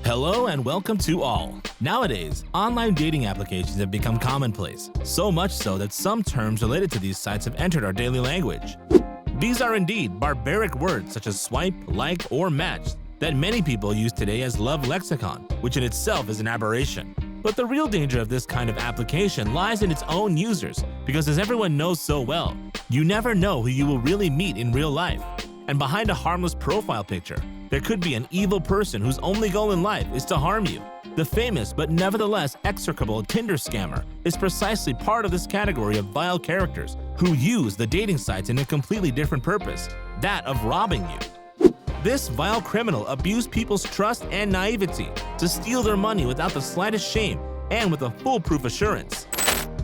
Hello and welcome to all. Nowadays, online dating applications have become commonplace, so much so that some terms related to these sites have entered our daily language. These are indeed barbaric words such as swipe, like, or match that many people use today as love lexicon, which in itself is an aberration. But the real danger of this kind of application lies in its own users, because as everyone knows so well, you never know who you will really meet in real life. And behind a harmless profile picture, there could be an evil person whose only goal in life is to harm you. The famous but nevertheless execrable Tinder scammer is precisely part of this category of vile characters who use the dating sites in a completely different purpose, that of robbing you. This vile criminal abused people's trust and naivety to steal their money without the slightest shame and with a foolproof assurance.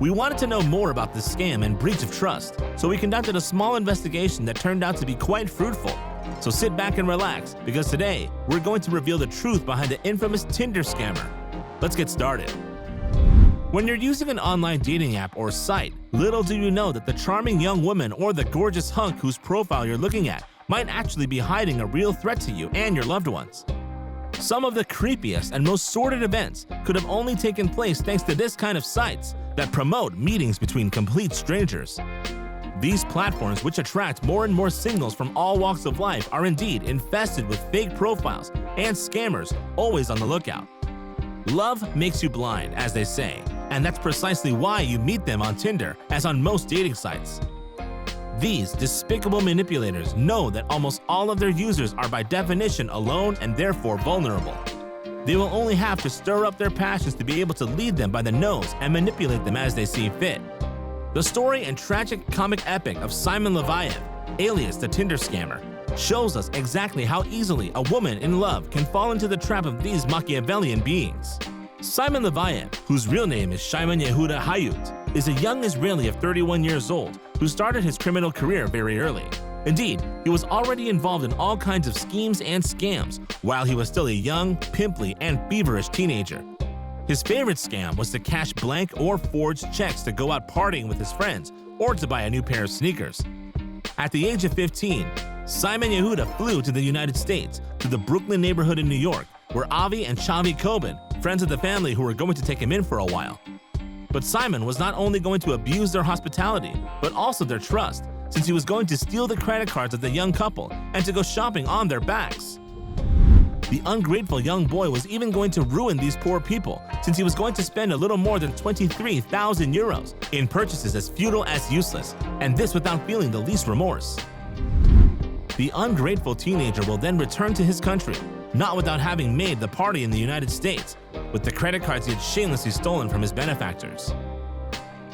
We wanted to know more about this scam and breach of trust, so we conducted a small investigation that turned out to be quite fruitful. So sit back and relax, because today we're going to reveal the truth behind the infamous Tinder scammer. Let's get started. When you're using an online dating app or site, little do you know that the charming young woman or the gorgeous hunk whose profile you're looking at might actually be hiding a real threat to you and your loved ones. Some of the creepiest and most sordid events could have only taken place thanks to this kind of sites that promote meetings between complete strangers. These platforms, which attract more and more singles from all walks of life, are indeed infested with fake profiles and scammers always on the lookout. Love makes you blind, as they say, and that's precisely why you meet them on Tinder, as on most dating sites. These despicable manipulators know that almost all of their users are by definition alone and therefore vulnerable. They will only have to stir up their passions to be able to lead them by the nose and manipulate them as they see fit. The story and tragic comic epic of Simon Levayev, alias the Tinder scammer, shows us exactly how easily a woman in love can fall into the trap of these Machiavellian beings. Simon Levayev, whose real name is Shimon Yehuda Hayut, is a young Israeli of 31 years old who started his criminal career very early. Indeed, he was already involved in all kinds of schemes and scams while he was still a young, pimply, and feverish teenager. His favorite scam was to cash blank or forged checks to go out partying with his friends or to buy a new pair of sneakers. At the age of 15, Simon Yehuda flew to the United States, to the Brooklyn neighborhood in New York, where Avi and Shavi Coben, friends of the family who were going to take him in for a while. But Simon was not only going to abuse their hospitality, but also their trust, since he was going to steal the credit cards of the young couple and to go shopping on their backs. The ungrateful young boy was even going to ruin these poor people, since he was going to spend a little more than 23,000 euros in purchases as futile as useless, and this without feeling the least remorse. The ungrateful teenager will then return to his country, not without having made the party in the United States, with the credit cards he had shamelessly stolen from his benefactors.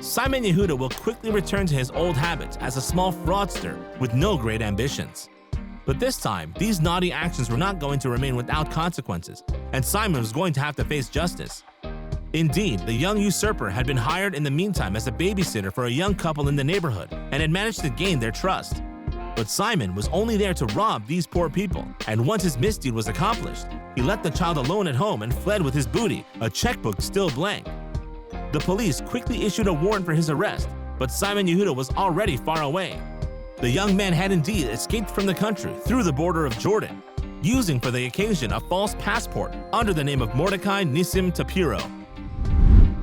Simon Yehuda will quickly return to his old habits as a small fraudster with no great ambitions. But this time, these naughty actions were not going to remain without consequences, and Simon was going to have to face justice. Indeed, the young usurper had been hired in the meantime as a babysitter for a young couple in the neighborhood and had managed to gain their trust. But Simon was only there to rob these poor people, and once his misdeed was accomplished, he left the child alone at home and fled with his booty, a checkbook still blank. The police quickly issued a warrant for his arrest, but Simon Yehuda was already far away. The young man had indeed escaped from the country through the border of Jordan, using for the occasion a false passport under the name of Mordecai Nissim Tapiro.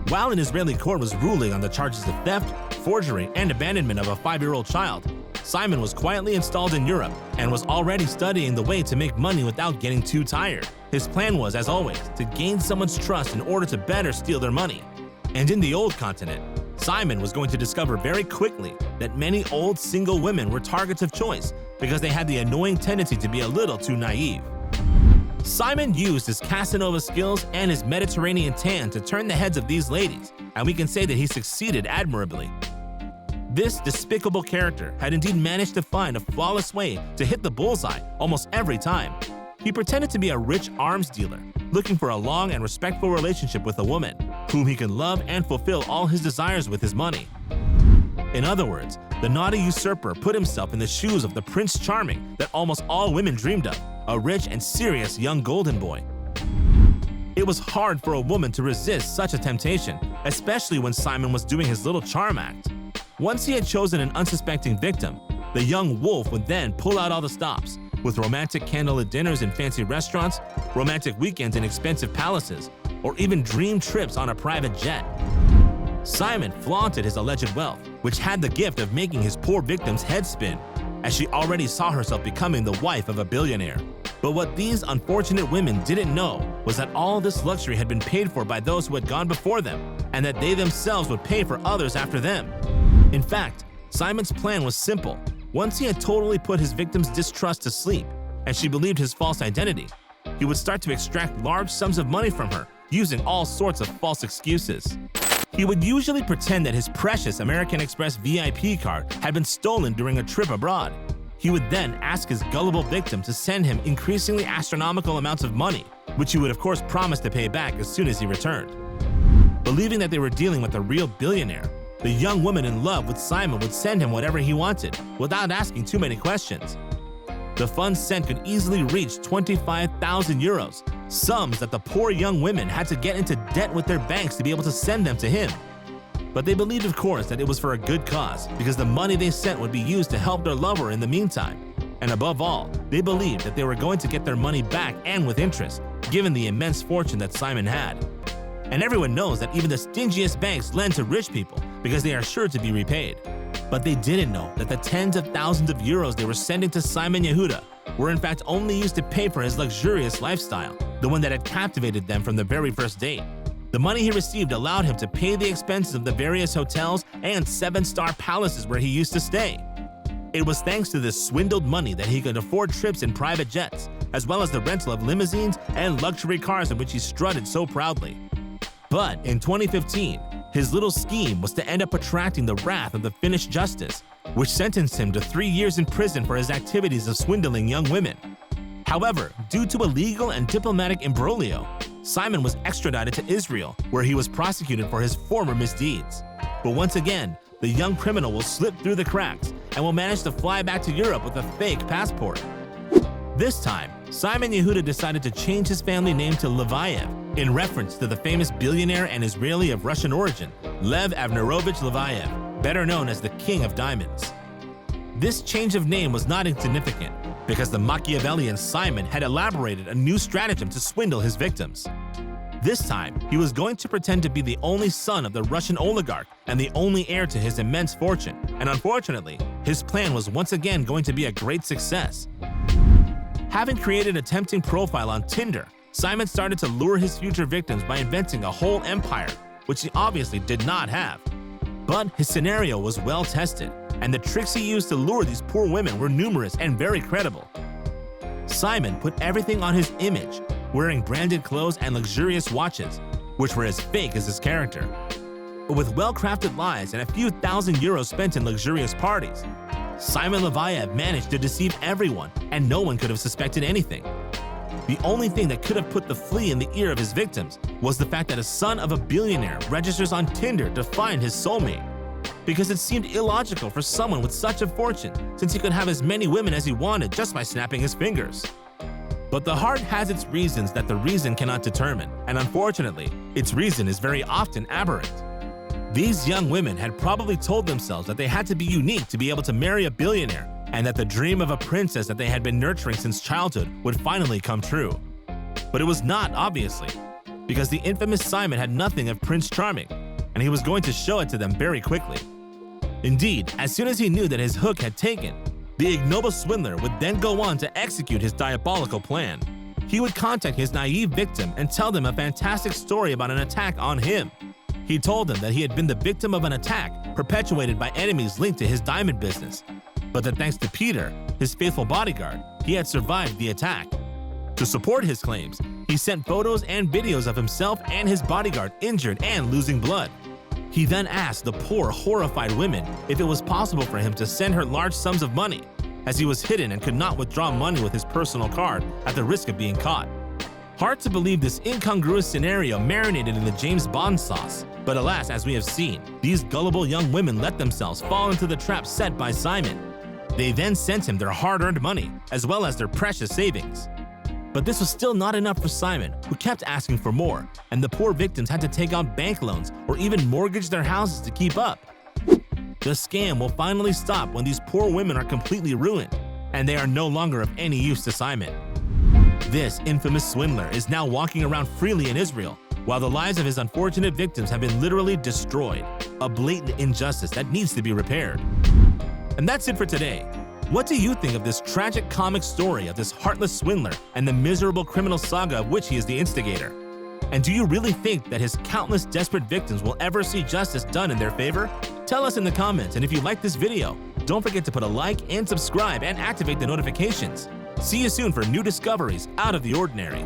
While an Israeli court was ruling on the charges of theft, forgery, and abandonment of a 5-year-old child, Simon was quietly installed in Europe and was already studying the way to make money without getting too tired. His plan was, as always, to gain someone's trust in order to better steal their money. And in the old continent, Simon was going to discover very quickly that many old single women were targets of choice because they had the annoying tendency to be a little too naive. Simon used his Casanova skills and his Mediterranean tan to turn the heads of these ladies, and we can say that he succeeded admirably. This despicable character had indeed managed to find a flawless way to hit the bullseye almost every time. He pretended to be a rich arms dealer, looking for a long and respectful relationship with a woman, whom he can love and fulfill all his desires with his money. In other words, the naughty usurper put himself in the shoes of the Prince Charming that almost all women dreamed of, a rich and serious young golden boy. It was hard for a woman to resist such a temptation, especially when Simon was doing his little charm act. Once he had chosen an unsuspecting victim, the young wolf would then pull out all the stops, with romantic candlelit dinners in fancy restaurants, romantic weekends in expensive palaces, or even dream trips on a private jet. Simon flaunted his alleged wealth, which had the gift of making his poor victims heads spin, as she already saw herself becoming the wife of a billionaire. But what these unfortunate women didn't know was that all this luxury had been paid for by those who had gone before them, and that they themselves would pay for others after them. In fact, Simon's plan was simple. Once he had totally put his victim's distrust to sleep, and she believed his false identity, he would start to extract large sums of money from her using all sorts of false excuses. He would usually pretend that his precious American Express VIP card had been stolen during a trip abroad. He would then ask his gullible victim to send him increasingly astronomical amounts of money, which he would of course promise to pay back as soon as he returned. Believing that they were dealing with a real billionaire, the young woman in love with Simon would send him whatever he wanted, without asking too many questions. The funds sent could easily reach 25,000 euros, sums that the poor young women had to get into debt with their banks to be able to send them to him. But they believed, of course, that it was for a good cause, because the money they sent would be used to help their lover in the meantime. And above all, they believed that they were going to get their money back and with interest, given the immense fortune that Simon had. And everyone knows that even the stingiest banks lend to rich people because they are sure to be repaid. But they didn't know that the tens of thousands of euros they were sending to Simon Yehuda were in fact only used to pay for his luxurious lifestyle, the one that had captivated them from the very first date. The money he received allowed him to pay the expenses of the various hotels and 7-star palaces where he used to stay. It was thanks to this swindled money that he could afford trips in private jets, as well as the rental of limousines and luxury cars in which he strutted so proudly. But in 2015, his little scheme was to end up attracting the wrath of the Finnish justice, which sentenced him to 3 years in prison for his activities of swindling young women. However, due to a legal and diplomatic imbroglio, Simon was extradited to Israel, where he was prosecuted for his former misdeeds. But once again, the young criminal will slip through the cracks and will manage to fly back to Europe with a fake passport. This time, Simon Yehuda decided to change his family name to Levayev, in reference to the famous billionaire and Israeli of Russian origin, Lev Avnerovich Levayev, better known as the King of Diamonds. This change of name was not insignificant, because the Machiavellian Simon had elaborated a new stratagem to swindle his victims. This time, he was going to pretend to be the only son of the Russian oligarch and the only heir to his immense fortune, and unfortunately, his plan was once again going to be a great success. Having created a tempting profile on Tinder, Simon started to lure his future victims by inventing a whole empire, which he obviously did not have. But his scenario was well tested, and the tricks he used to lure these poor women were numerous and very credible. Simon put everything on his image, wearing branded clothes and luxurious watches, which were as fake as his character. But with well-crafted lies and a few thousand euros spent in luxurious parties, Simon Levayev managed to deceive everyone, and no one could have suspected anything. The only thing that could have put the flea in the ear of his victims was the fact that a son of a billionaire registers on Tinder to find his soulmate, because it seemed illogical for someone with such a fortune, since he could have as many women as he wanted just by snapping his fingers. But the heart has its reasons that the reason cannot determine, and unfortunately, its reason is very often aberrant. These young women had probably told themselves that they had to be unique to be able to marry a billionaire, and that the dream of a princess that they had been nurturing since childhood would finally come true. But it was not, obviously, because the infamous Simon had nothing of Prince Charming, and he was going to show it to them very quickly. Indeed, as soon as he knew that his hook had taken, the ignoble swindler would then go on to execute his diabolical plan. He would contact his naive victim and tell them a fantastic story about an attack on him. He told them that he had been the victim of an attack perpetuated by enemies linked to his diamond business, but that thanks to Peter, his faithful bodyguard, he had survived the attack. To support his claims, he sent photos and videos of himself and his bodyguard injured and losing blood. He then asked the poor, horrified women if it was possible for him to send her large sums of money, as he was hidden and could not withdraw money with his personal card at the risk of being caught. Hard to believe this incongruous scenario marinated in the James Bond sauce, but alas, as we have seen, these gullible young women let themselves fall into the trap set by Simon. They then sent him their hard-earned money, as well as their precious savings. But this was still not enough for Simon, who kept asking for more, and the poor victims had to take out bank loans or even mortgage their houses to keep up. The scam will finally stop when these poor women are completely ruined, and they are no longer of any use to Simon. This infamous swindler is now walking around freely in Israel, while the lives of his unfortunate victims have been literally destroyed, a blatant injustice that needs to be repaired. And that's it for today. What do you think of this tragic comic story of this heartless swindler and the miserable criminal saga of which he is the instigator? And do you really think that his countless desperate victims will ever see justice done in their favor? Tell us in the comments, and if you like this video, don't forget to put a like and subscribe and activate the notifications. See you soon for new discoveries out of the ordinary.